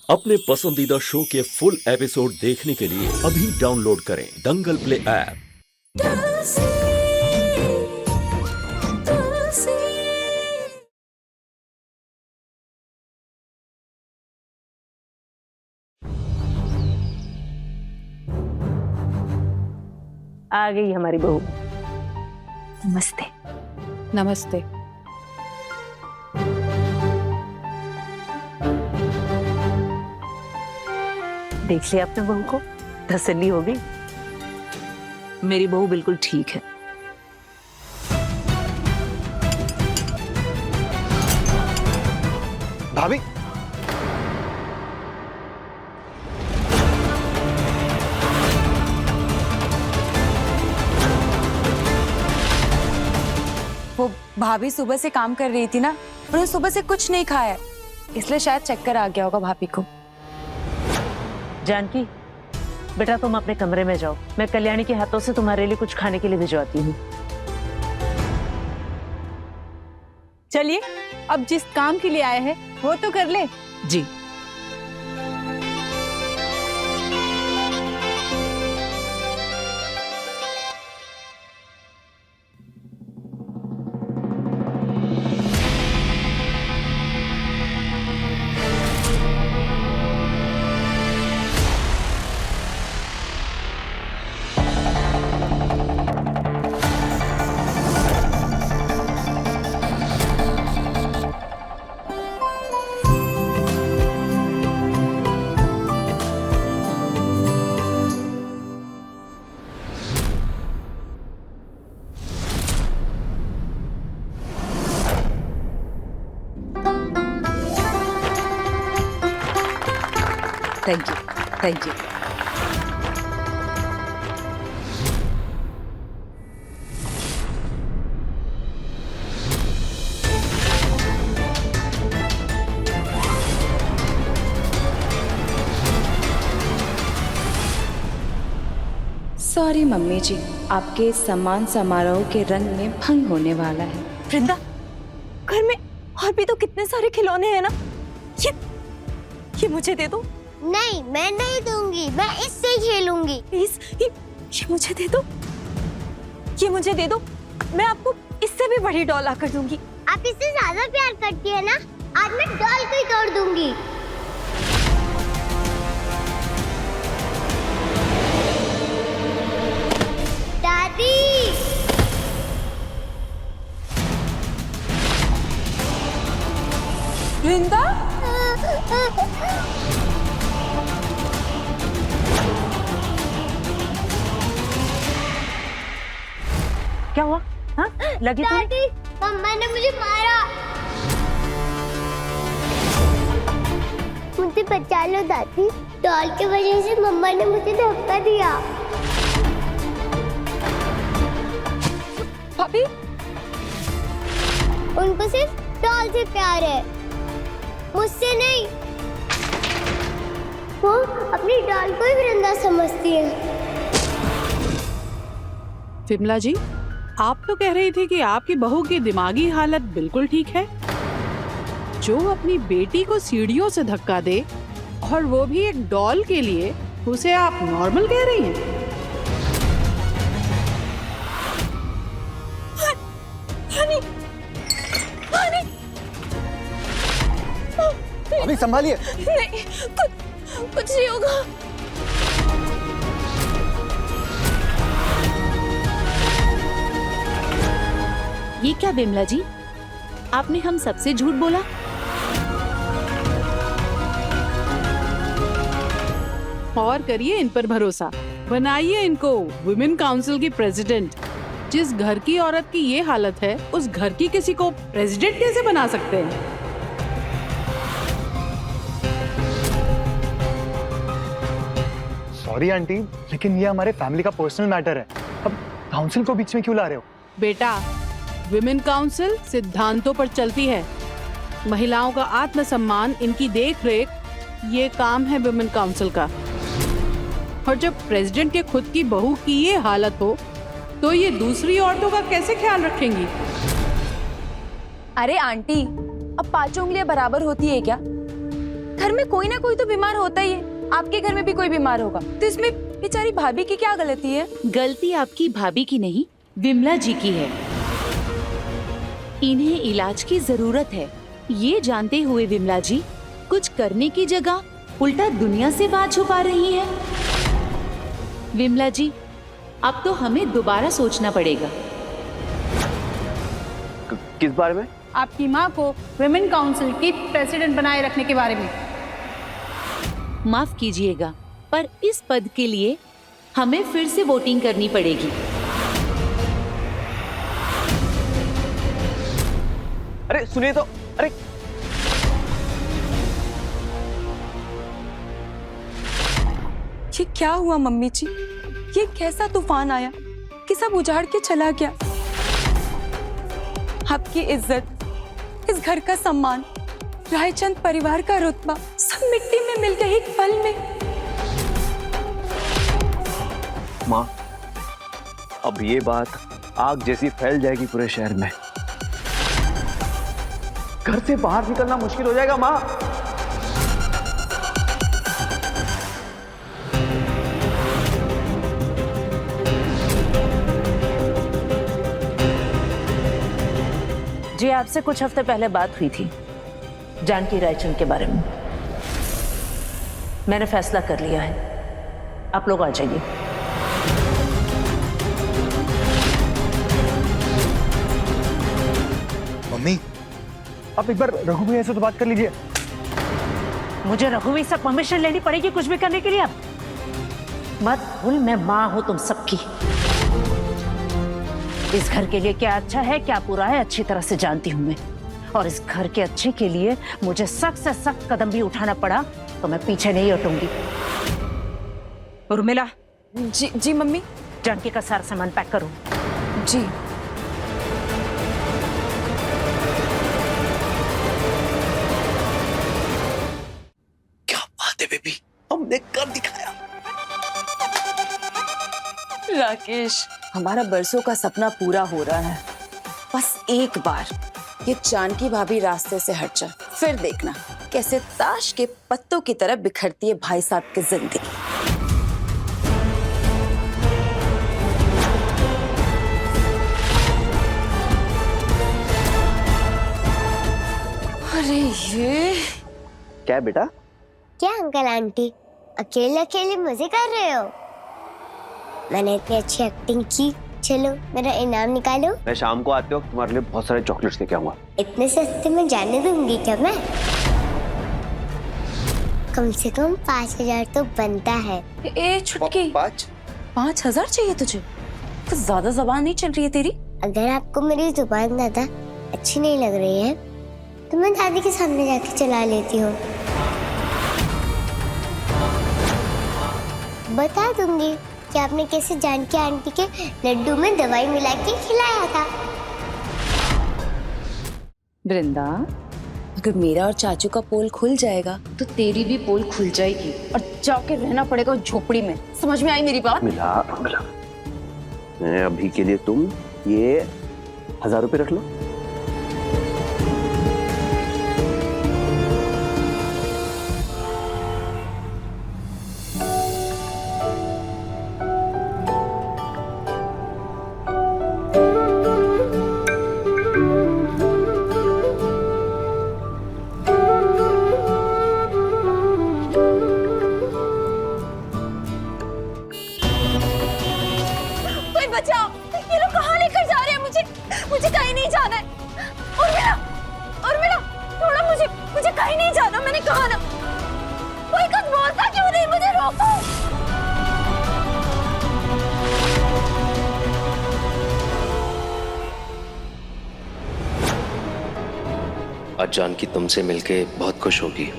अपने पसंदीदा शो के फुल एपिसोड देखने के लिए अभी डाउनलोड करें दंगल प्ले ऐप। आ गई हमारी बहू। नमस्ते। नमस्ते। देख लिया अपने बहू को, तसल्ली हो गई। मेरी बहू बिल्कुल ठीक है। भाभी, वो भाभी सुबह से काम कर रही थी ना, उन्होंने सुबह से कुछ नहीं खाया है, इसलिए शायद चक्कर आ गया होगा भाभी को। जानकी, बेटा तुम अपने कमरे में जाओ, मैं कल्याणी के हाथों से तुम्हारे लिए कुछ खाने के लिए भिजवाती हूँ। चलिए, अब जिस काम के लिए आए हैं वो तो कर ले। जी। Thank you, thank you. Sorry mummy ji, आपके सम्मान समारोह के रंग में भंग होने वाला है। वृंदा, घर में और भी तो कितने सारे खिलौने हैं ना, ये मुझे दे दो। नहीं, मैं नहीं दूंगी, मैं इससे खेलूंगी। प्लीज, ये मुझे दे दो, ये मुझे दे दो। मैं आपको इससे भी बड़ी डॉल आकर दूंगी। आप इससे ज्यादा प्यार करती है ना, आज मैं डॉल को ही तोड़ दूंगी। दादी, वृंदा, क्या हुआ? हाँ, लगी तुम्हें? दादी, मम्मा ने मुझे मारा। मुझे बचा लो दादी, डॉल की वजह से मम्मा ने मुझे धक्का दिया। भाभी, उनको सिर्फ डॉल से प्यार है, मुझसे नहीं। वो अपनी डॉल को ही वृंदा समझती है। विमला जी, आप तो कह रही थी कि आपकी बहू की दिमागी हालत बिल्कुल ठीक है। जो अपनी बेटी को सीढ़ियों से धक्का दे और वो भी एक डॉल के लिए, उसे आप नॉर्मल कह रही हैं? अभी संभालिए। नहीं, कुछ नहीं होगा। ये क्या बिमला जी, आपने हम सबसे झूठ बोला? और करिए इन पर भरोसा, बनाइए इनको वुमेन काउंसिल की प्रेसिडेंट। जिस घर की औरत की ये हालत है, उस घर की किसी को प्रेसिडेंट कैसे बना सकते हैं? सॉरी आंटी, लेकिन ये हमारे फैमिली का पर्सनल मैटर है। अब काउंसिल को बीच में क्यों ला रहे हो? बेटा, विमेन काउंसिल सिद्धांतों पर चलती है। महिलाओं का आत्मसम्मान, इनकी देखरेख, ये काम है विमेन काउंसिल का। और जब प्रेसिडेंट के खुद की बहू की ये हालत हो, तो ये दूसरी औरतों का कैसे ख्याल रखेंगी? अरे आंटी, अब 5 उंगलियां बराबर होती है क्या? घर में कोई ना कोई तो बीमार होता ही है। आपके घर में भी कोई बीमार होगा, तो इसमें बेचारी भाभी की क्या गलती है? गलती आपकी भाभी की नहीं, विमला जी की है। इन्हें इलाज की जरूरत है। ये जानते हुए विमला जी कुछ करने की जगह उल्टा दुनिया से बात छुपा रही है। विमला जी, अब तो हमें दोबारा सोचना पड़ेगा। किस बारे में? आपकी माँ को विमेन काउंसिल की प्रेसिडेंट बनाए रखने के बारे में। माफ कीजिएगा, पर इस पद के लिए हमें फिर से वोटिंग करनी पड़ेगी। अरे सुनिए तो, अरे ये क्या हुआ मम्मी जी? ये कैसा तूफान आया कि सब उजाड़ के चला गया? आपकी इज्जत, इस घर का सम्मान, रायचंद परिवार का रुतबा सब मिट्टी में मिल गए एक पल में। माँ, अब ये बात आग जैसी फैल जाएगी पूरे शहर में। घर से बाहर निकलना मुश्किल हो जाएगा माँ। जी, आपसे कुछ हफ्ते पहले बात हुई थी जानकी रायचंद के बारे में। मैंने फैसला कर लिया है, आप लोग आ जाइए। मम्मी, आप एक बार रघु भैया से तो बात कर लीजिए। मुझे रघुवीर से परमिशन लेनी पड़ेगी कुछ भी करने के लिए? अब मत भूल, मैं माँ हूं तुम सबकी। इस घर के लिए क्या अच्छा है क्या बुरा है अच्छी तरह से जानती हूं मैं, और इस घर के अच्छे के लिए मुझे सख्त से सख्त कदम भी उठाना पड़ा तो मैं पीछे नहीं हटूंगी। उर्मिला। जी जी मम्मी। जानकी का सारा सामान पैक करो। जी। क्या बात है बेबी, हमने कर दिखाया। राकेश, हमारा बरसों का सपना पूरा हो रहा है। बस एक बार ये जानकी भाभी रास्ते से हट जाए, फिर देखना कैसे ताश के पत्तों की तरह बिखरती है भाई साहब की जिंदगी। अरे ये क्या बेटा? क्या अंकल आंटी, अकेले अकेले मजे कर रहे हो? मैंने इतनी अच्छी एक्टिंग की, चलो मेरा इनाम निकालो। मैं शाम को आते वक्त तुम्हारे लिए बहुत सारे चॉकलेट्स लेके आऊंगा। इतने सस्ते में जाने दूंगी क्या मैं? कम से कम 5,000 तो बनता है। ए छुटकी, 5,000 चाहिए तुझे? कुछ ज्यादा जबान नहीं चल रही है तेरी? अगर आपको मेरी जुबान ज्यादा अच्छी नहीं लग रही है तो मैं दादी के सामने जाके चला लेती हूँ। बता दूंगी कि आपने कैसे जानकी आंटी के लड्डू में दवाई मिला के खिलाया था। वृंदा, अगर मेरा और चाचू का पोल खुल जाएगा तो तेरी भी पोल खुल जाएगी और जाके रहना पड़ेगा उस झोपड़ी में। समझ में आई मेरी बात? मिला। अभी के लिए तुम ये 1,000 रुपए रख लो। बचाओ, ये लोग कहाँ लेकर जा रहे हैं मुझे? मुझे कहीं नहीं जाना है। उर्मिला, उर्मिला, थोड़ा मुझे कहीं नहीं जाना, मैंने कहा ना। कोई कुछ बोलता क्यों नहीं? मुझे रोको। आज जानकी तुमसे मिलके बहुत खुश होगी।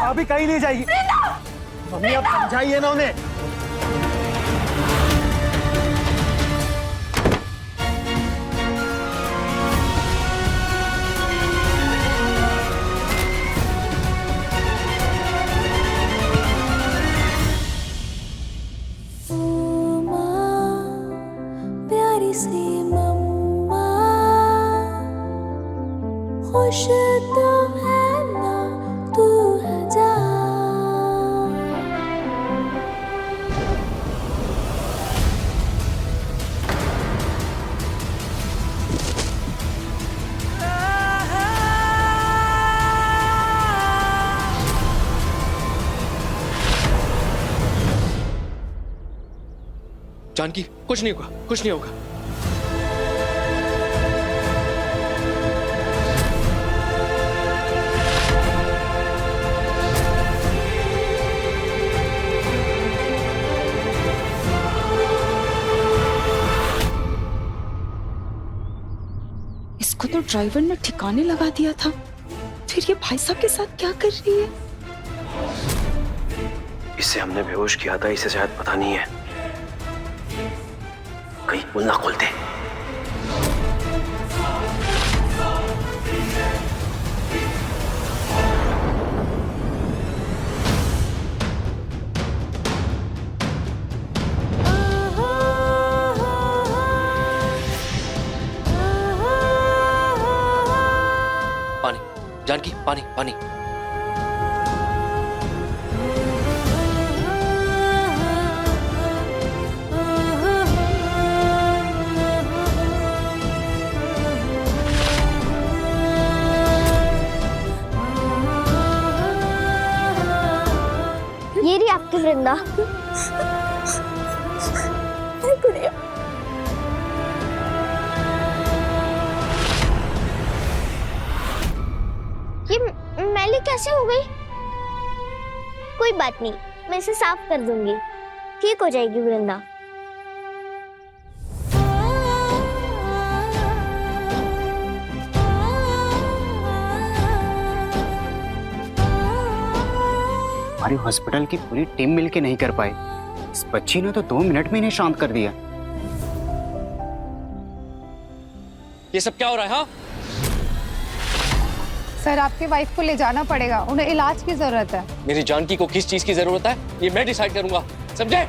अभी कहीं नहीं जाएगी। मम्मी, आप समझाइए ना उन्हें। जानकी कुछ नहीं होगा, कुछ नहीं होगा। इसको तो ड्राइवर ने ठिकाने लगा दिया था, फिर ये भाई साहब के साथ क्या कर रही है? इसे हमने बेहोश किया था, इसे शायद पता नहीं है। कहीं पुल ना खोलते। पानी, जानकी, पानी पानी। ये रही आपकी वृंदा। ये मैली कैसे हो गई? कोई बात नहीं, मैं इसे साफ कर दूंगी, ठीक हो जाएगी वृंदा। हमारी हॉस्पिटल की पूरी टीम मिलके नहीं कर पाई। इस बच्ची ने तो 2 मिनट में इन्हें शांत कर दिया। ये सब क्या हो रहा है? हाँ, सर आपके वाइफ को ले जाना पड़ेगा, उन्हें इलाज की जरूरत है। मेरी जानकी को किस चीज की जरूरत है ये मैं डिसाइड करूंगा, समझे?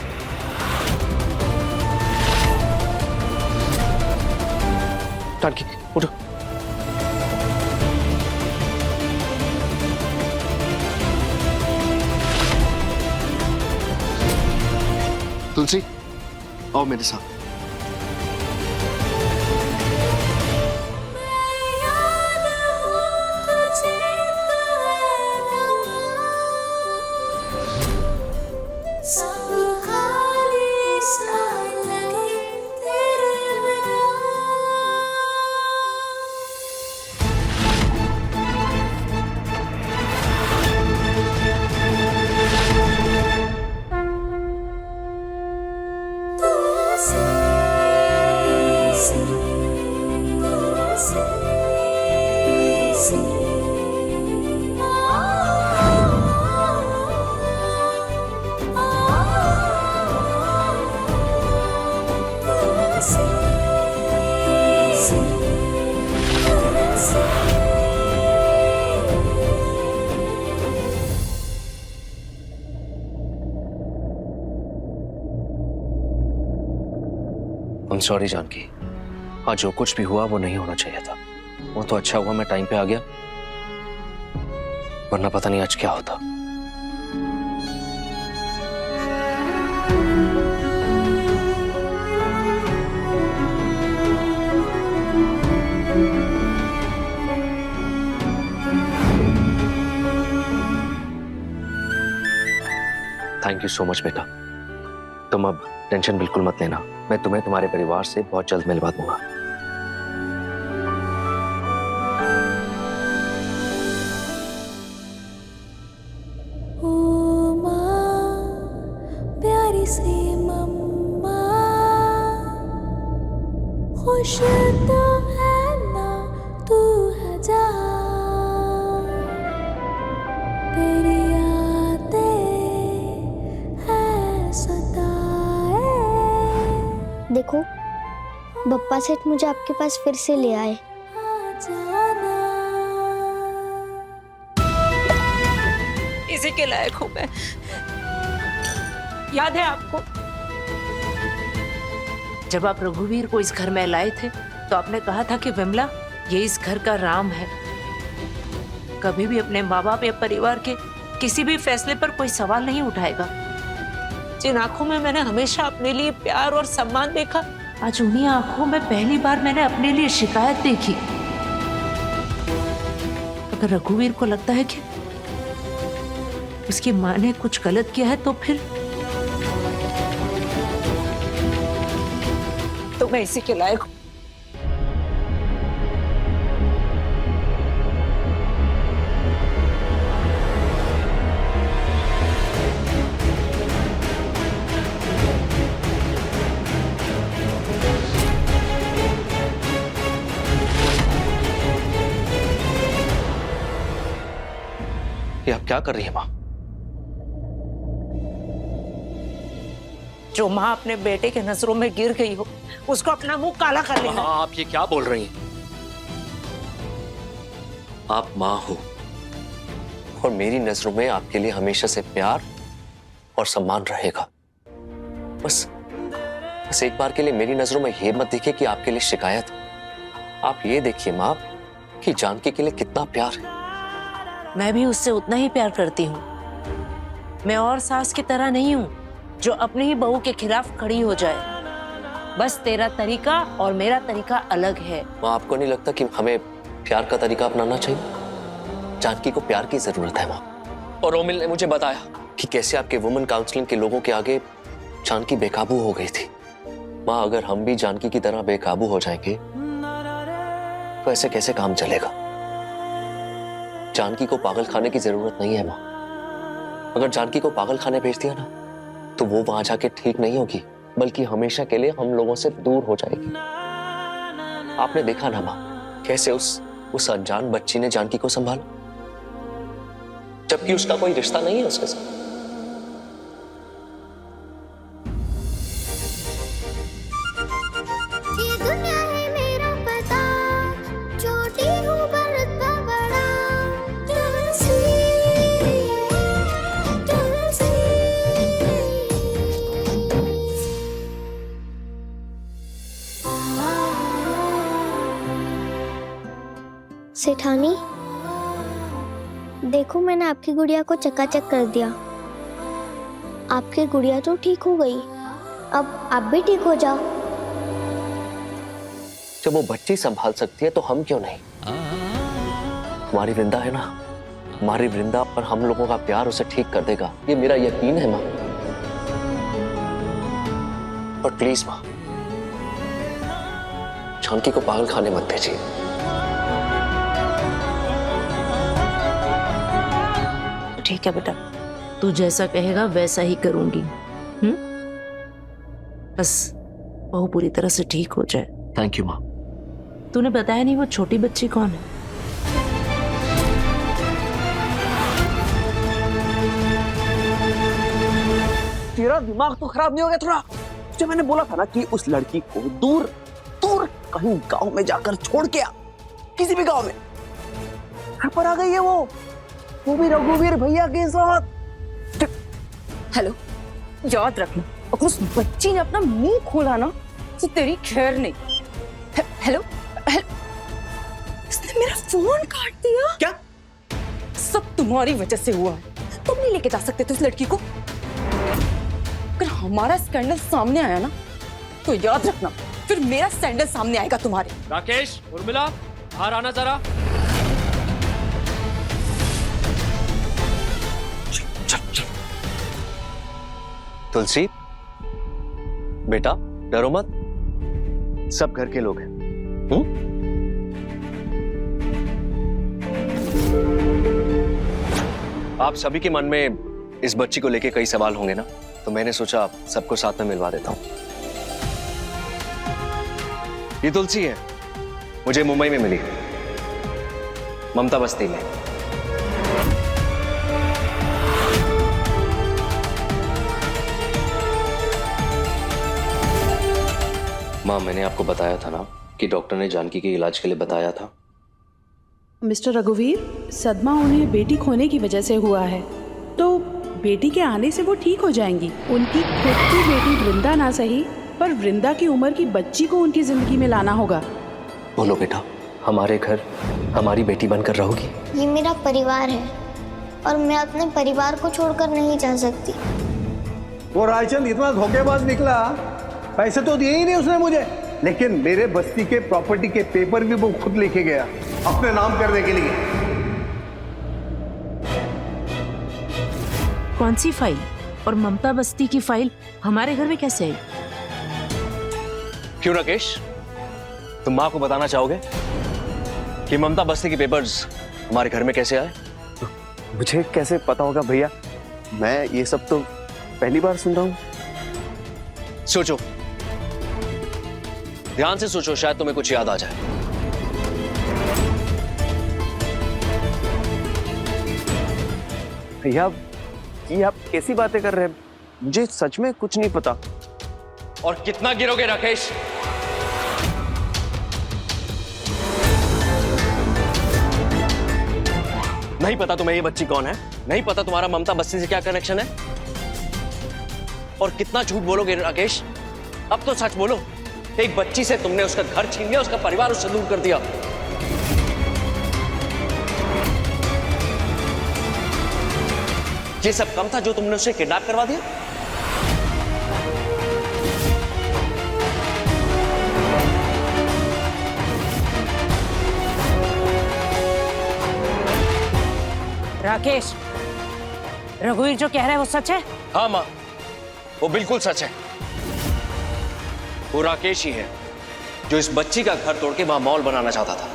जानकी उठो। तुलसी आओ मेरे साथ। I'm sorry जानकी, आज जो कुछ भी हुआ वो नहीं होना चाहिए था। वो तो अच्छा हुआ मैं टाइम पे आ गया, वरना पता नहीं आज क्या होता। थैंक यू सो मच बेटा। तुम अब टेंशन बिल्कुल मत लेना, मैं तुम्हें तुम्हारे परिवार से बहुत जल्द मिलवा दूंगा। ओ माँ, प्यारी सी मम्मा, खुश तो है ना तू है जहाँ, तेरी देखो बप्पा सेठ मुझे आपके पास फिर से ले आए। इसी के लायक हूं मैं, याद है आपको जब आप रघुवीर को इस घर में लाए थे तो आपने कहा था कि विमला ये इस घर का राम है, कभी भी अपने माँ बाप या परिवार के किसी भी फैसले पर कोई सवाल नहीं उठाएगा। जिन आंखों में मैंने हमेशा अपने लिए प्यार और सम्मान देखा, आज उन्हीं आंखों में पहली बार मैंने अपने लिए शिकायत देखी। अगर रघुवीर को लगता है कि उसकी माँ ने कुछ गलत किया है तो फिर मैं इसी के लायक हूँ। ये आप क्या कर रही है माँ? जो माँ अपने बेटे के नजरों में गिर गई हो, उसको अपना मुंह काला कर लेना। हाँ, आप ये क्या बोल रही हैं? आप माँ हो और मेरी नजरों में आपके लिए हमेशा से प्यार और सम्मान रहेगा। बस एक बार के लिए मेरी नजरों में ये मत दिखे कि आपके लिए शिकायत है। आप ये देखिए माँ कि जानकी के लिए कितना प्यार है। मैं भी उससे उतना ही प्यार करती हूँ। मैं और सास की तरह नहीं हूँ जो अपनी ही बहू के खिलाफ खड़ी हो जाए। बस तेरा तरीका और मेरा तरीका अलग है। माँ, आपको नहीं लगता कि हमें प्यार का तरीका अपनाना चाहिए? जानकी को प्यार की जरूरत है माँ। और रोमिल ने मुझे बताया कि कैसे आपके वुमेन काउंसलिंग के लोगों के आगे जानकी बेकाबू हो गई थी। माँ, अगर हम भी जानकी की तरह बेकाबू हो जाएंगे तो ऐसे कैसे काम चलेगा? जानकी को पागल खाने की जरूरत नहीं है माँ। अगर जानकी को पागल खाने भेज दिया ना तो वो वहां जाके ठीक नहीं होगी, बल्कि हमेशा के लिए हम लोगों से दूर हो जाएगी। आपने देखा ना माँ कैसे उस अनजान बच्ची ने जानकी को संभाला, जबकि उसका कोई रिश्ता नहीं है उसके साथ। सेठानी, देखो मैंने आपकी गुड़िया को चकाचक कर दिया। आपकी गुड़िया तो ठीक हो गई, अब आप भी ठीक हो जाओ। जब वो बच्ची संभाल सकती है तो हम क्यों नहीं? हमारी वृंदा है ना, हमारी वृंदा और हम लोगों का प्यार उसे ठीक कर देगा, ये मेरा यकीन है माँ। और प्लीज माँ, जानकी को पागल खाने मत भेजिए। ठीक है बेटा, तू जैसा कहेगा वैसा ही करूंगी। बस बहू पूरी तरह से ठीक हो जाए। थैंक यू माँ। तूने बताया नहीं वो छोटी बच्ची कौन है? तेरा दिमाग तो खराब नहीं हो गया थोड़ा? जब मैंने बोला था ना कि उस लड़की को दूर दूर कहीं गांव में जाकर छोड़ के आ, किसी भी गांव में। घर पर आ गई है वो भी रघुवीर भैया के साथ। हेलो, याद रखना अगर उस बच्ची ने अपना मुंह खोला ना तो तेरी खैर नहीं। हेलो, इसने मेरा फोन काट दिया। क्या? सब तुम्हारी वजह से हुआ है। तुम नहीं लेके जा सकते थे उस लड़की को। अगर हमारा स्कैंडल सामने आया ना तो याद रखना फिर मेरा स्कैंडल सामने आएगा तुम्हारे। राकेश, उर्मिला, बाहर आना जरा। तुलसी बेटा, डरो मत, सब घर के लोग हैं। आप सभी के मन में इस बच्ची को लेके कई सवाल होंगे ना, तो मैंने सोचा सबको साथ में मिलवा देता हूं। ये तुलसी है, मुझे मुंबई में मिली, ममता बस्ती में। माँ, मैंने आपको बताया था ना कि डॉक्टर ने जानकी के इलाज के लिए बताया था। मिस्टर रघुवीर, सदमा उन्हें बेटी खोने की वजह से हुआ है, तो बेटी के आने से वो ठीक हो जाएंगी। उनकी खुद की बेटी वृंदा ना सही, पर वृंदा की उम्र की बच्ची को उनकी जिंदगी में लाना होगा। बोलो बेटा, हमारे घर हमारी बेटी बनकर रहोगी? ये मेरा परिवार है और मैं अपने परिवार को छोड़कर नहीं जा सकती। वो रायचंद इतना धोखेबाज निकला, पैसे तो दिए ही नहीं उसने मुझे, लेकिन मेरे बस्ती के प्रॉपर्टी के पेपर भी वो खुद लेके गया अपने नाम करने के लिए। कौन सी फाइल? और ममता बस्ती की फाइल हमारे घर में कैसे आई? क्यों राकेश, तुम माँ को बताना चाहोगे कि ममता बस्ती के पेपर्स हमारे घर में कैसे आए? मुझे कैसे पता होगा भैया, मैं ये सब तो पहली बार सुन रहा हूं। सोचो, ध्यान से सोचो, शायद तुम्हें कुछ याद आ जाए। भैया ये आप कैसी बातें कर रहे हैं, मुझे सच में कुछ नहीं पता। और कितना गिरोगे राकेश? नहीं पता तुम्हें ये बच्ची कौन है? नहीं पता तुम्हारा ममता बस्ती से क्या कनेक्शन है? और कितना झूठ बोलोगे राकेश? अब तो सच बोलो। एक बच्ची से तुमने उसका घर छीन लिया, उसका परिवार उससे दूर कर दिया। ये सब कम था जो तुमने उसे किडनैप करवा दिया? राकेश, रघुवीर जो कह रहा है वो सच है? हाँ माँ, वो बिल्कुल सच है। वो राकेश ही है जो इस बच्ची का घर तोड़ के वहां मॉल बनाना चाहता था।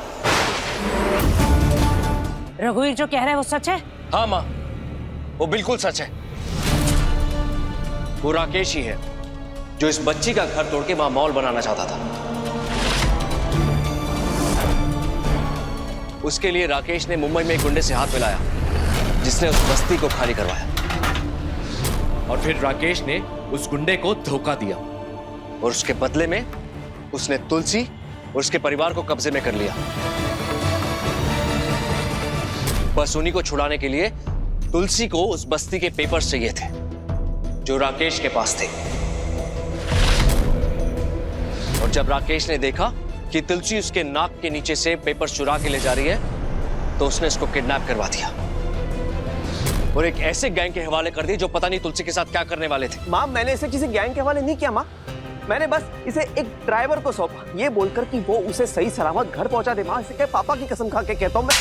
रघुवीर जो कह रहा है वो सच है? हाँ माँ, वो बिल्कुल सच है। वो राकेश ही है जो इस बच्ची का घर तोड़ के वहां मॉल बनाना चाहता था। उसके लिए राकेश ने मुंबई में एक गुंडे से हाथ मिलाया जिसने उस बस्ती को खाली करवाया। और फिर राकेश ने उस गुंडे को धोखा दिया और उसके बदले में उसने तुलसी और उसके परिवार को कब्जे में कर लिया। बस उन्हीं को छुड़ाने के लिए तुलसी को उस बस्ती के पेपर्स चाहिए थे जो राकेश के पास थे। और जब राकेश ने देखा कि तुलसी उसके नाक के नीचे से पेपर्स चुरा के ले जा रही है तो उसने उसको किडनैप करवा दिया और एक ऐसे गैंग के हवाले कर दिए जो पता नहीं तुलसी के साथ क्या करने वाले थे। माँ, मैंने इसे किसी गैंग के हवाले नहीं किया माँ, मैंने बस इसे एक ड्राइवर को सौंपा, ये बोलकर कि वो उसे सही सलामत घर पहुंचा दे। माँ, इसे क्या पापा की कसम खा के कहता हूं मैं।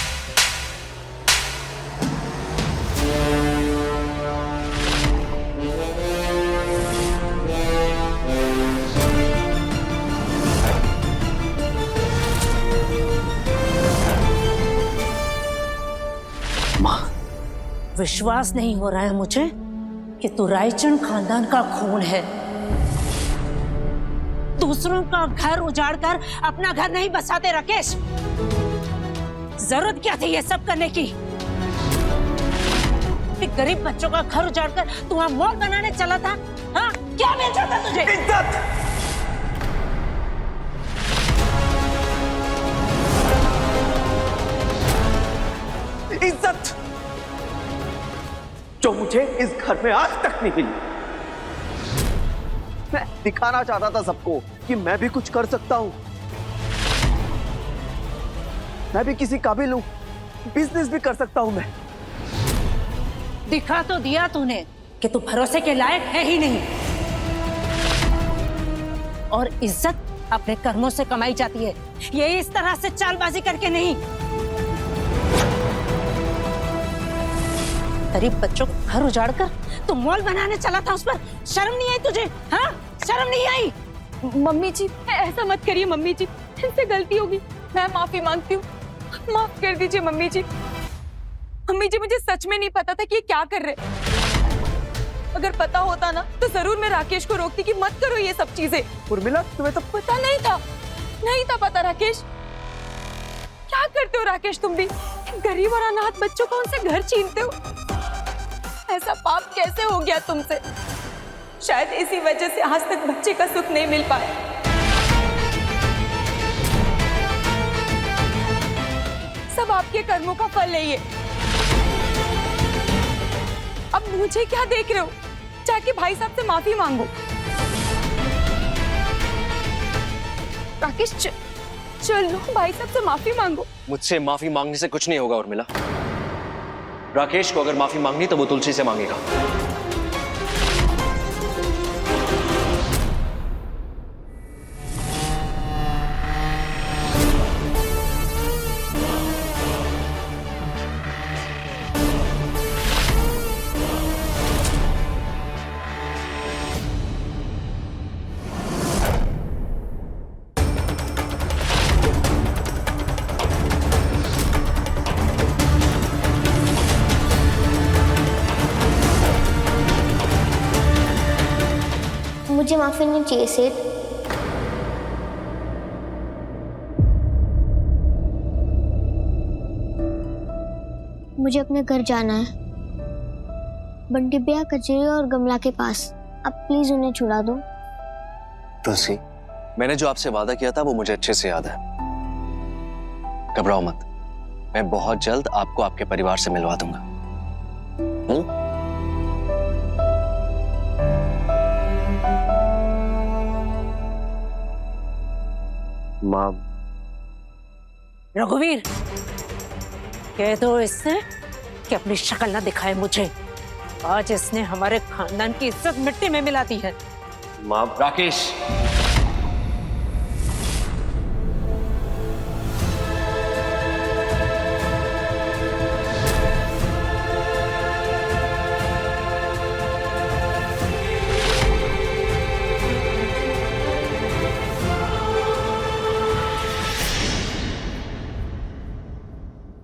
विश्वास नहीं हो रहा है मुझे कि तू रायचंद खानदान का खून है। दूसरों का घर उजाड़कर अपना घर नहीं बसाते राकेश। जरूरत क्या थी ये सब करने की? एक गरीब बच्चों का घर उजाड़कर तू वहां मॉल बनाने चला था। हाँ, क्या मिल जाता तुझे? इज्जत जो मुझे इस घर में आज तक नहीं मिली। मैं दिखाना चाहता था सबको कि मैं भी कुछ कर सकता हूं, मैं भी किसी काबिल हूं, बिजनेस भी कर सकता हूं मैं। दिखा तो दिया तूने कि तू भरोसे के लायक है ही नहीं। और इज्जत अपने कर्मों से कमाई जाती है, ये इस तरह से चालबाजी करके नहीं। गरीब बच्चों को घर उजाड़कर तू मॉल बनाने चला था, उस पर शर्म नहीं आई तुझे? हाँ, शर्म नहीं आई? मम्मी जी, ऐसा मत करिए मम्मी जी, इनसे गलती होगी, मैं माफी मांगती हूँ, माफ कर दीजिए मम्मी जी। मम्मी जी, मुझे सच में नहीं पता था कि ये क्या कर रहे। अगर पता होता ना तो जरूर मैं राकेश को रोकती कि मत करो ये सब चीजें। उर्मिला, तुम्हें तो पता नहीं था पता। राकेश, क्या करते हो राकेश? तुम भी गरीब और अनाथ बच्चों को उनसे घर छीनते हो। ऐसा पाप कैसे हो गया तुमसे? शायद इसी वजह से आज तक बच्चे का सुख नहीं मिल पाया। सब आपके कर्मों का फल है ये। अब मुझे क्या देख रहे हो? जाके भाई साहब से माफी मांगो। राकेश, चलो भाई साहब से माफी मांगो। मुझसे माफी मांगने से कुछ नहीं होगा उर्मिला। राकेश को अगर माफी मांगनी तो वो तुलसी से मांगेगा। मुझे माफी नहीं चाहिए सेठ। मुझे अपने घर जाना है, बंटी भैया, कचेरी और गमला के पास। अब प्लीज उन्हें छुड़ा दो। तुलसी, मैंने जो आपसे वादा किया था वो मुझे अच्छे से याद है। घबराओ मत, मैं बहुत जल्द आपको आपके परिवार से मिलवा दूंगा। माँ। रघुवीर, कह दो इससे कि अपनी शक्ल ना दिखाए मुझे। आज इसने हमारे खानदान की इज्जत मिट्टी में मिला दी है। माँ। राकेश,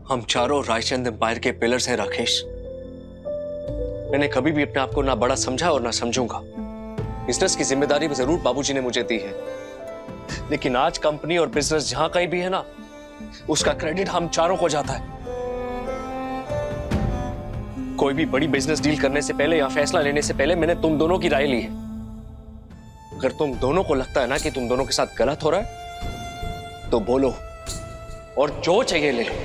हम चारों रायचंद एम्पायर के पिलर्स हैं राकेश। मैंने कभी भी अपने आप को ना बड़ा समझा और ना समझूंगा। बिजनेस की जिम्मेदारी भी जरूर बाबूजी ने मुझे दी है, लेकिन आज कंपनी और बिजनेस जहां कहीं भी है ना, उसका क्रेडिट हम चारों को जाता है। कोई भी बड़ी बिजनेस डील करने से पहले या फैसला लेने से पहले मैंने तुम दोनों की राय ली है। अगर तुम दोनों को लगता है ना कि तुम दोनों के साथ गलत हो रहा है तो बोलो और जो चाहिए ले लो।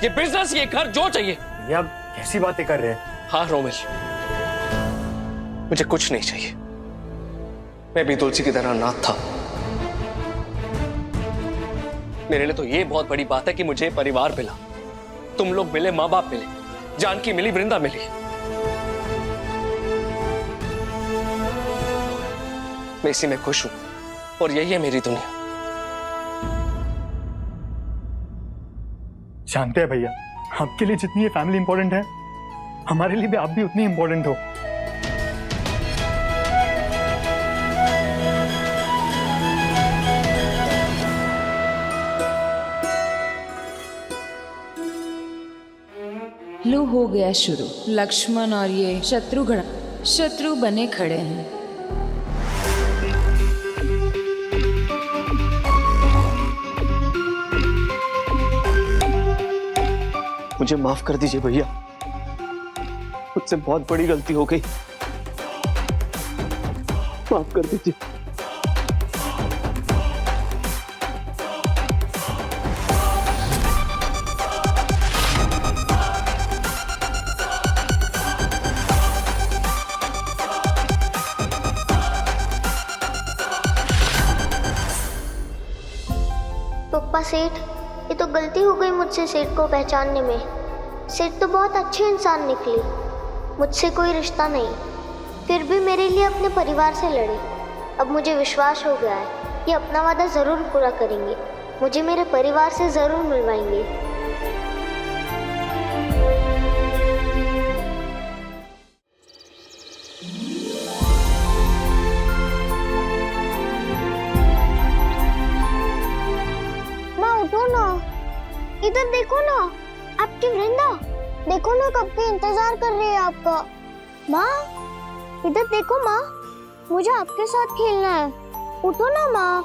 ये बिजनेस, ये घर, जो चाहिए। ये आप कैसी बातें कर रहे हैं? हाँ रोमिल, मुझे कुछ नहीं चाहिए। मैं भी तुलसी की तरह अनाथ था। मेरे लिए तो ये बहुत बड़ी बात है कि मुझे परिवार मिला, तुम लोग मिले, माँ बाप मिले, जानकी मिली, वृंदा मिली। मैं इसी में खुश हूं और यही है मेरी दुनिया। जानते हैं भैया, आपके लिए जितनी ये फैमिली इंपॉर्टेंट है, हमारे लिए भी आप भी उतनी इंपॉर्टेंट हो। लो हो गया शुरू। लक्ष्मण और ये शत्रु बने खड़े हैं। मुझे माफ कर दीजिए भैया, मुझसे बहुत बड़ी गलती हो गई। माफ कर दीजिए। पप्पा सेठ, ये तो गलती हो गई मुझसे सेठ को पहचानने में। सेठ तो बहुत अच्छे इंसान निकले, मुझसे कोई रिश्ता नहीं, फिर भी मेरे लिए अपने परिवार से लड़े। अब मुझे विश्वास हो गया है कि अपना वादा जरूर पूरा करेंगे, मुझे मेरे परिवार से जरूर मिलवाएंगे। माँ उठो ना, इधर देखो ना, आपकी वृंदा, देखो ना कब के इंतजार कर रही है आपका। माँ इधर देखो माँ, मुझे आपके साथ खेलना है, उठो ना माँ।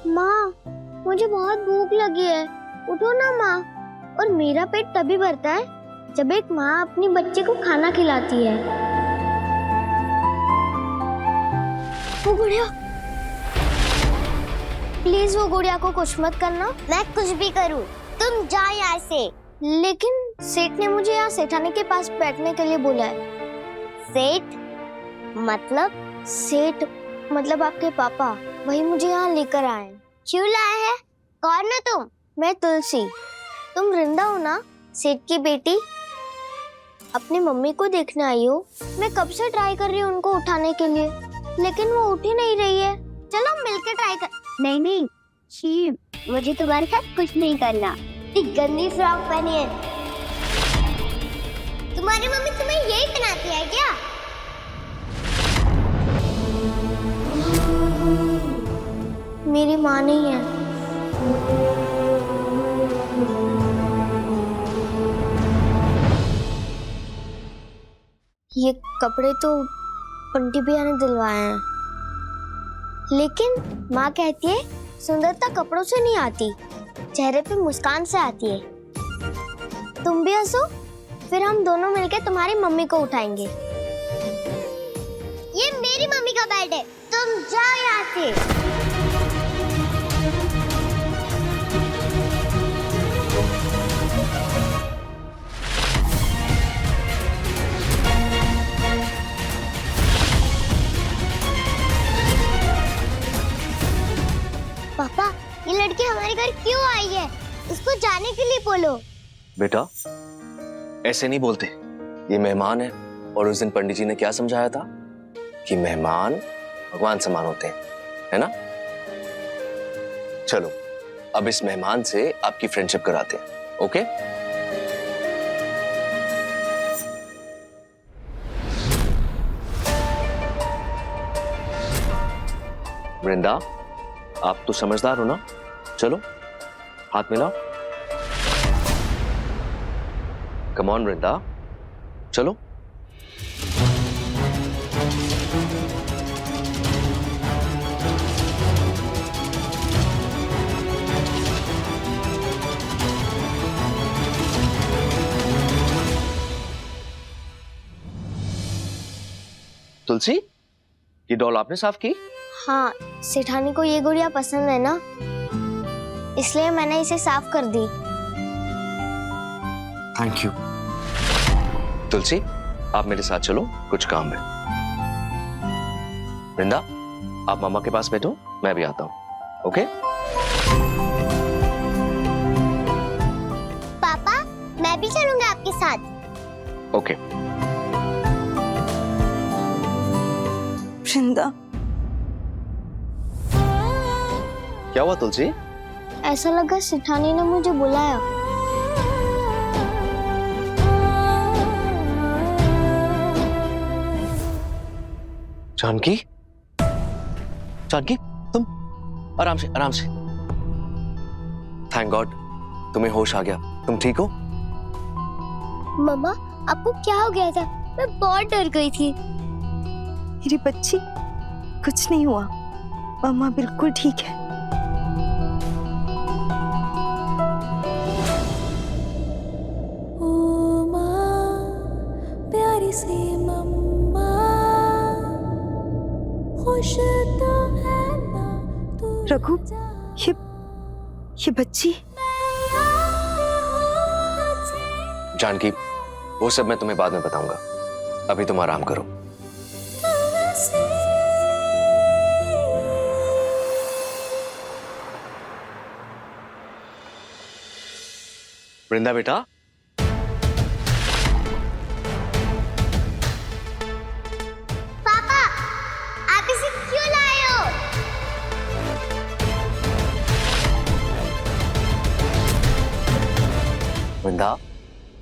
माँ मुझे बहुत भूख लगी है, उठो ना माँ। और मेरा पेट तभी भरता है जब एक माँ अपनी बच्चे को खाना खिलाती है। वो गुड़िया, प्लीज वो गुड़िया को कुछ मत करना। मैं कुछ भी करूँ, तुम जाओ यहाँ से। लेकिन सेठ ने मुझे यहाँ सेठानी के पास बैठने के लिए बोला है। सेठ मतलब? सेठ मतलब आपके पापा, वही मुझे यहाँ लेकर आए। क्यों लाए हैं? कौन हो तुम? मैं तुलसी। तुम वृंदा हो ना, सेठ की बेटी? अपनी मम्मी को देखने आई हो? मैं कब से ट्राई कर रही हूँ उनको उठाने के लिए, लेकिन वो उठ ही नहीं रही है। चलो मिलकर ट्राई कर। नहीं नहीं शी, मुझे तुम्हारे साथ कुछ नहीं करना। एक गंदी फ्रॉक पहनी है। तुम्हारी मम्मी तुम्हें यही पहनाती है क्या? मेरी माँ नहीं है। ये कपड़े तो बंटी भैया ने दिलवाए हैं, लेकिन माँ कहती है सुंदरता कपड़ों से नहीं आती, चेहरे पे मुस्कान से आती है। तुम भी हंसो, फिर हम दोनों मिलकर तुम्हारी मम्मी को उठाएंगे। ये मेरी मम्मी का बेड है, तुम जाओ यहाँ से। पापा, ये लड़की हमारे घर क्यों आई है? इसको जाने के लिए बोलो। बेटा, ऐसे नहीं बोलते। ये मेहमान है, और उस दिन पंडित जी ने क्या समझाया था कि मेहमान भगवान समान होते हैं, है ना? चलो, अब इस मेहमान से आपकी फ्रेंडशिप कराते हैं, ओके? वृंदा, आप तो समझदार हो ना? चलो, हाथ मिलाओ। कम ऑन वृंदा, चलो। तुलसी, ये डॉल आपने साफ की? हाँ, सेठानी को ये गुड़िया पसंद है ना, इसलिए मैंने इसे साफ कर दी। Thank you. तुलसी, आप मेरे साथ चलो, कुछ काम है। वृंदा, आप मामा के पास बैठो, मैं भी आता हूँ, ओके? पापा, मैं भी चलूंगा आपके साथ। ओके। वृंदा, क्या हुआ तुलसी? ऐसा लगा सेठानी ने मुझे बुलाया। जानकी, जानकी, तुम आराम से, आराम से। थैंक गॉड, तुम्हें होश आ गया। तुम ठीक हो? मम्मा, आपको क्या हो गया था? मैं बहुत डर गई थी। मेरी बच्ची, कुछ नहीं हुआ, मम्मा बिल्कुल ठीक है। ओ माँ, प्यारी सी मम्मा, खुश तो है ना तू। रघु, ये बच्ची। जानकी, वो सब मैं तुम्हें बाद में बताऊंगा, अभी तुम आराम करो। वृंदा बेटा, पापा, आप इसे क्यों लाए हो? वृंदा,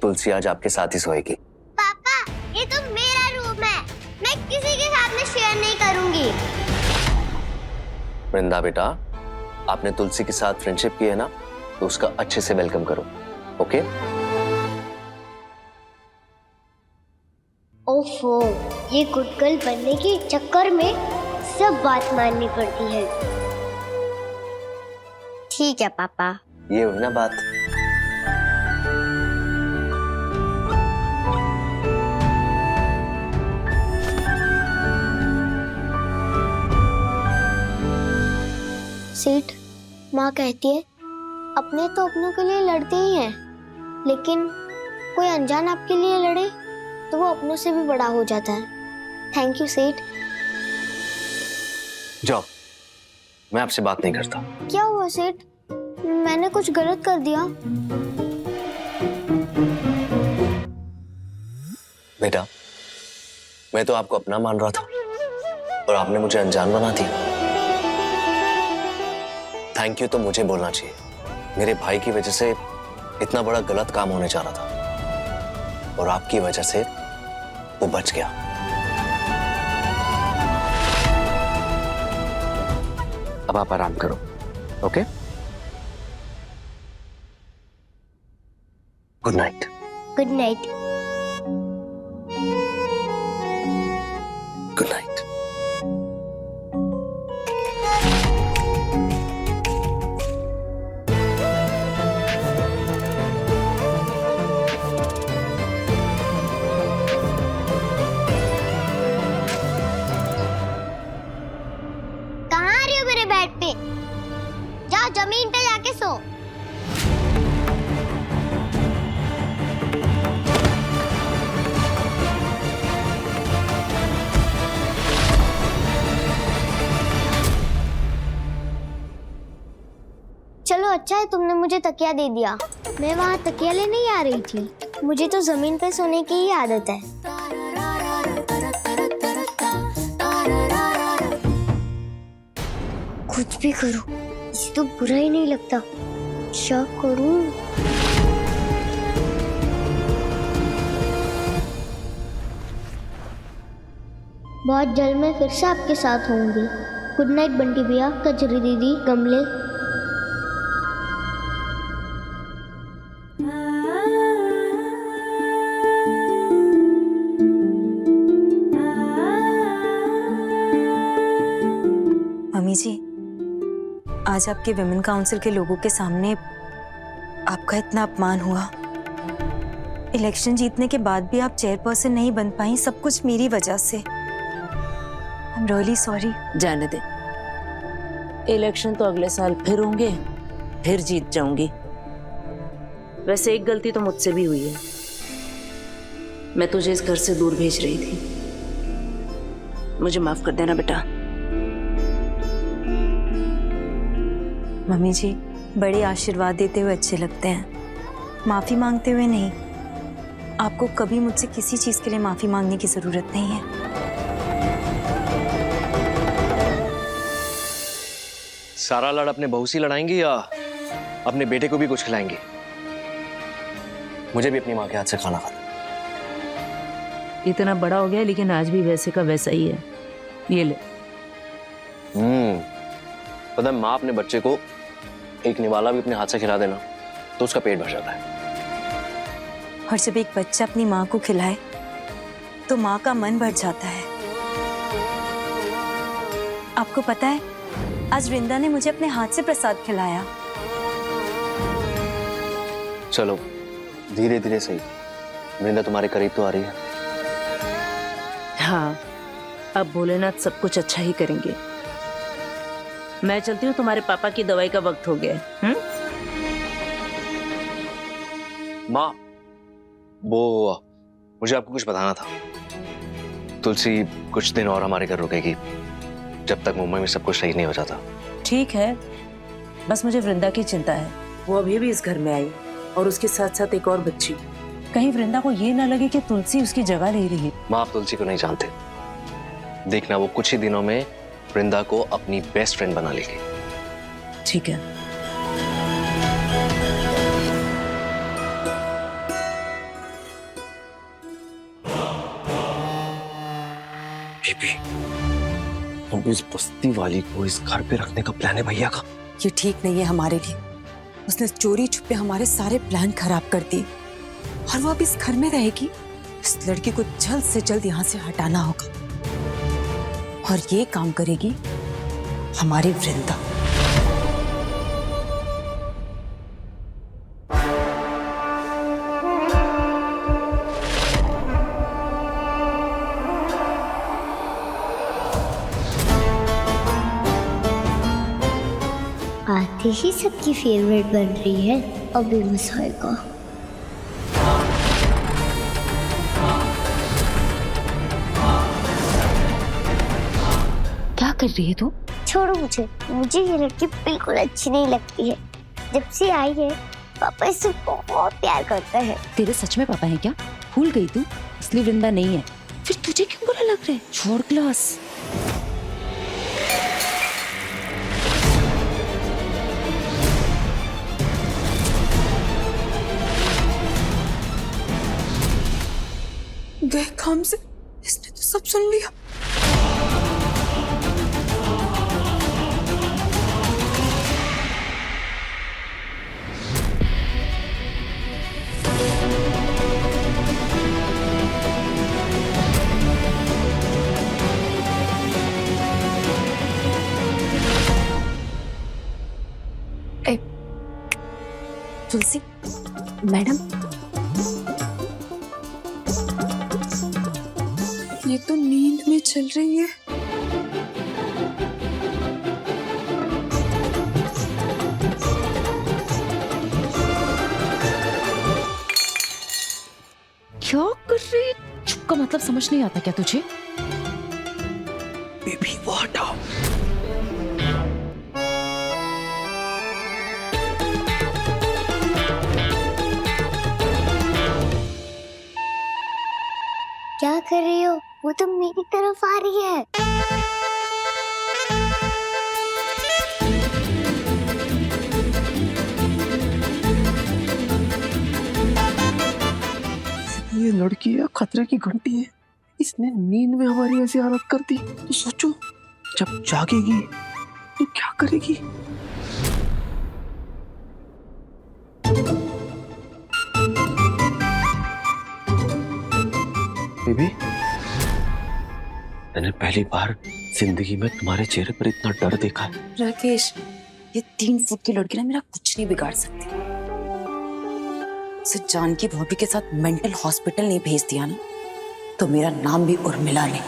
तुलसी आज आपके साथ ही सोएगी। पापा, ये तो मेरा रूम है, मैं किसी के साथ में शेयर नहीं करूंगी। वृंदा बेटा, आपने तुलसी के साथ फ्रेंडशिप की है ना, तो उसका अच्छे से वेलकम करो, ओके? ओफो, ये गुड गर्ल बनने के चक्कर में सब बात माननी पड़ती है। ठीक है पापा। ये हुई ना बात। सेठ, माँ कहती है अपने तो अपनों के लिए लड़ते ही हैं, लेकिन कोई अनजान आपके लिए लड़े तो वो अपनों से भी बड़ा हो जाता है। थैंक यू सेठ। जाओ, मैं आपसे बात नहीं करता। क्या हुआ सेठ? मैंने कुछ गलत कर दिया? बेटा, मैं तो आपको अपना मान रहा था और आपने मुझे अनजान बना दिया। थैंक यू तो मुझे बोलना चाहिए। मेरे भाई की वजह से इतना बड़ा गलत काम होने जा रहा था और आपकी वजह से वो बच गया। अब आप आराम करो। Okay, good night. Good night. Good night. कहाँ आ रही हो मेरे बेड पे? जाओ जमीन पे जाके सो। चलो अच्छा है तुमने मुझे तकिया दे दिया। मैं वहाँ तकिया लेने ही आ रही थी। मुझे तो जमीन पे सोने की ही आदत है। कुछ भी करूं, इसे तो बुरा ही नहीं लगता। क्या करूं? बहुत जल्द मैं फिर से आपके साथ होंगी। गुड नाइट बंटी भैया, कचरी दीदी, गमले। मम्मी जी, आज आपके विमेन काउंसिल के लोगों के सामने आपका इतना अपमान हुआ। इलेक्शन जीतने के बाद भी आप चेयरपर्सन नहीं बन पाई, सब कुछ मेरी वजह से। I am really sorry. जाने दे, इलेक्शन तो अगले साल फिर होंगे, फिर जीत जाऊंगी। वैसे एक गलती तो मुझसे भी हुई है, मैं तुझे इस घर से दूर भेज रही थी। मुझे माफ कर देना बेटा। मम्मी जी, बड़े आशीर्वाद देते हुए अच्छे लगते हैं, माफी मांगते हुए नहीं। आपको कभी मुझसे किसी चीज के लिए माफी मांगने की जरूरत नहीं है। सारा लड़ अपने बहू से लड़ाएंगी या अपने बेटे को भी कुछ खिलाएंगी? मुझे भी अपनी माँ के हाथ से खाना खाना। इतना बड़ा हो गया लेकिन आज भी वैसे का वैसा ही है। ये ले। पता है, माँ अपने बच्चे को एक निवाला भी अपने हाथ से खिला देना तो उसका पेट भर जाता है। और जब एक बच्चा अपनी माँ को खिलाए तो माँ का मन भर जाता है। आपको पता है, आज वृंदा ने मुझे अपने हाथ से प्रसाद खिलाया। चलो धीरे धीरे सही, वृंदा तुम्हारे करीब तो आ रही है। हाँ, अब भोलेनाथ सब कुछ अच्छा ही करेंगे। मैं चलती हूँ, तुम्हारे पापा की दवाई का वक्त हो गया है। माँ, वो मुझे आपको कुछ बताना था। तुलसी कुछ दिन और हमारे घर रुकेगी, जब तक मुंबई में सब कुछ सही नहीं हो जाता। ठीक है, बस मुझे वृंदा की चिंता है। वो अभी भी इस घर में आई और उसके साथ साथ एक और बच्ची। कहीं वृंदा को ये ना लगे कि तुलसी उसकी जगह ले रही है। माँ, आप तुलसी को नहीं जानते। देखना, वो कुछ ही दिनों में वृंदा को अपनी बेस्ट फ्रेंड बना लेगी। ठीक है। बेबी, अब इस बस्ती वाली को इस घर पे रखने का प्लान है भैया का। ये ठीक नहीं है हमारे लिए। उसने चोरी छुपे हमारे सारे प्लान खराब कर दिए और वो अब इस घर में रहेगी। इस लड़की को जल्द से जल्द यहाँ से हटाना होगा और ये काम करेगी हमारी वृंदा। आते ही सबकी फेवरेट बन रही है, अभी मजा आएगा। क्या कर रही है तू? छोड़ो मुझे, मुझे ये लड़की बिल्कुल अच्छी नहीं लगती है। जब से आई है, पापा इससे बहुत प्यार करता है। तेरे सच में पापा हैं क्या? भूल गई तू, असली वृंदा नहीं है। फिर तुझे क्यों बुरा लग रहा है? छोड़ क्लास। गए काम से, इसने तो सब सुन लिया। तुलसी मैडम, ये तो नींद में चल रही है। क्या कर रही है? चुप का मतलब समझ नहीं आता क्या तुझे? बेबी वो हटाओ। क्या कर रही हो? वो तो मेरी तरफ आ रही है। ये लड़की है, खतरे की घंटी है। इसने नींद में हमारी ऐसी हालत कर दी, तो सोचो जब जागेगी तो क्या करेगी। बेबी, मैंने पहली बार जिंदगी में तुम्हारे चेहरे पर इतना डर देखा है। राकेश, ये 3 फुट की लड़की ना मेरा कुछ नहीं बिगाड़ सकती। उसे जानकी भाभी के साथ मेंटल हॉस्पिटल नहीं भेज दिया ना, तो मेरा नाम भी उर्मिला नहीं।